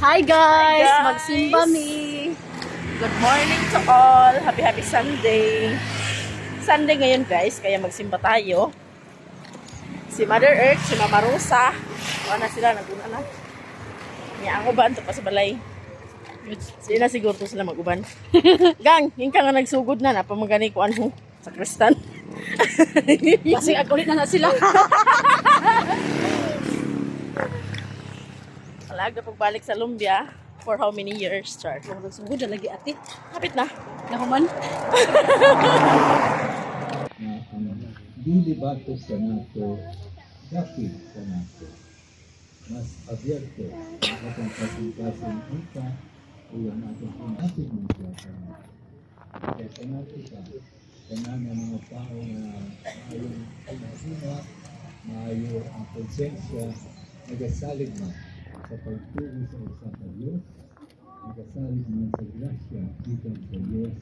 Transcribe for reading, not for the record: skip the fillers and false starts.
Hi guys! guys! Magsimba mi! Good morning to all. Happy Sunday. Sunday ngayon guys, kaya magsimba tayo. Si Mother Earth, si Mama Rosa. Wala na sila, naguna na. Niya ang uban to pa sa balay. Sila na siguro to sila mag-uban. Gang, yung ka nga nagsugod na pamagani ko ano sa kristan. Kasi ulit na sila. Alaga pagbalik sa Lumbia for how many years, Char? Nagsugod na lagi ati. Kapit na. Nahuman. Na ang dilibato sa nato, dakil sa nato, mas abyerto at ang kasing-kasing kita o yung ating pinating mga sa nato. Kaya sa nato ka, kanan ng mga tao na maayong pinasina, maayo ang konsensya, nagasalig man sa pagtuwi sa usa ka Diyos, nagasalig man sa grasya gikan sa Diyos